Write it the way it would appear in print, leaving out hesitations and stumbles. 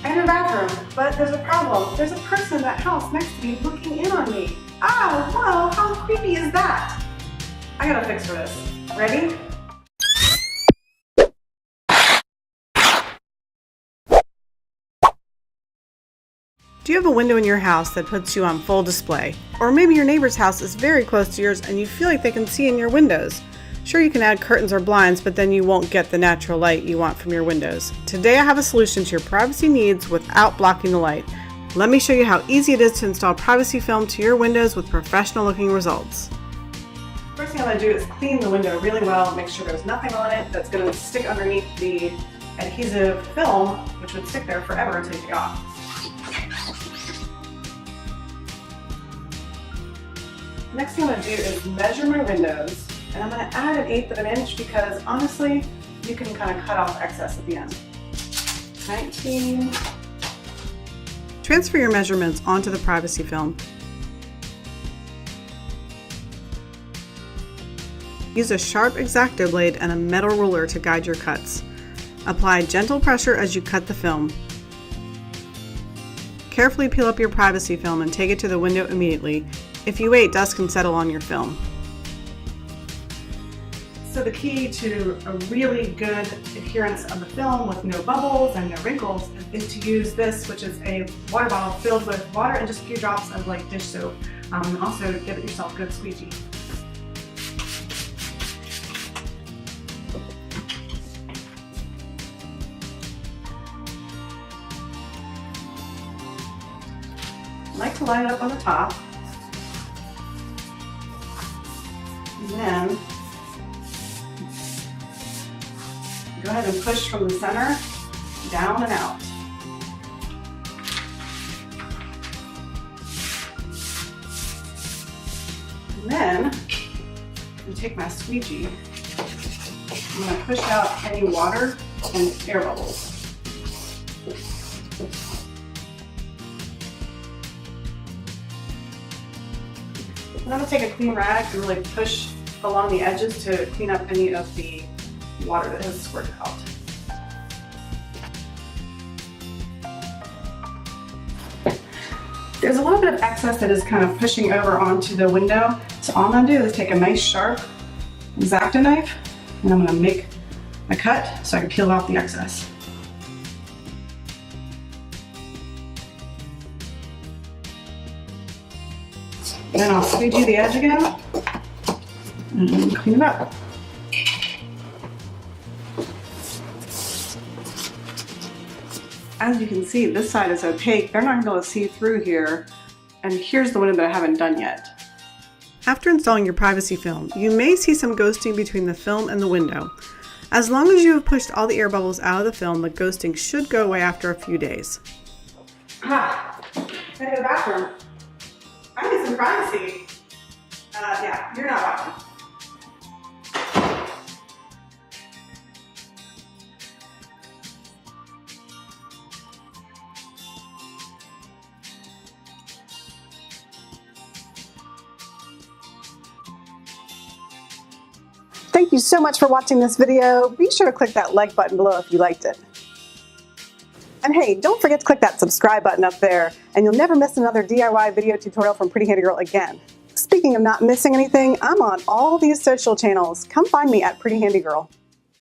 I'm in the bathroom, but there's a problem. There's a person in that house next to me looking in on me. Oh, whoa, how creepy is that? I got a fix for this. Ready? Do you have a window in your house that puts you on full display? Or maybe your neighbor's house is very close to yours and you feel like they can see in your windows. Sure, you can add curtains or blinds, but then you won't get the natural light you want from your windows. Today I have a solution to your privacy needs without blocking the light. Let me show you how easy it is to install privacy film to your windows with professional looking results. First thing I'm going to do is clean the window really well, make sure there's nothing on it that's going to stick underneath the adhesive film, which would stick there forever until you take it off. Next thing I'm going to do is measure my windows, and I'm going to add 1/8 of an inch because honestly, you can kind of cut off excess at the end. 19. Transfer your measurements onto the privacy film. Use a sharp X-Acto blade and a metal ruler to guide your cuts. Apply gentle pressure as you cut the film. Carefully peel up your privacy film and take it to the window immediately. If you wait, dust can settle on your film. So the key to a really good adherence of the film with no bubbles and no wrinkles is to use this, which is a water bottle filled with water and just a few drops of like dish soap. And also give it yourself a good squeegee. I like to line it up on the top. And then go ahead and push from the center down and out. And then I'm going to take my squeegee. I'm going to push out any water and air bubbles. And I'm going to take a clean rag and really push along the edges to clean up any of the water that has squirted out. There's a little bit of excess that is kind of pushing over onto the window. So all I'm going to do is take a nice sharp X-Acto knife and I'm going to make a cut so I can peel off the excess. Then I'll squeegee the edge again and clean it up. As you can see, this side is opaque. They're not going to be able to see through here. And here's the window that I haven't done yet. After installing your privacy film, you may see some ghosting between the film and the window. As long as you have pushed all the air bubbles out of the film, the ghosting should go away after a few days. Ah, I gotta go to the bathroom. I need some privacy. Yeah, you're not watching. Thank you so much for watching this video. Be sure to click that like button below if you liked it. And hey, don't forget to click that subscribe button up there, and you'll never miss another DIY video tutorial from Pretty Handy Girl again. Speaking of not missing anything, I'm on all these social channels. Come find me at Pretty Handy Girl.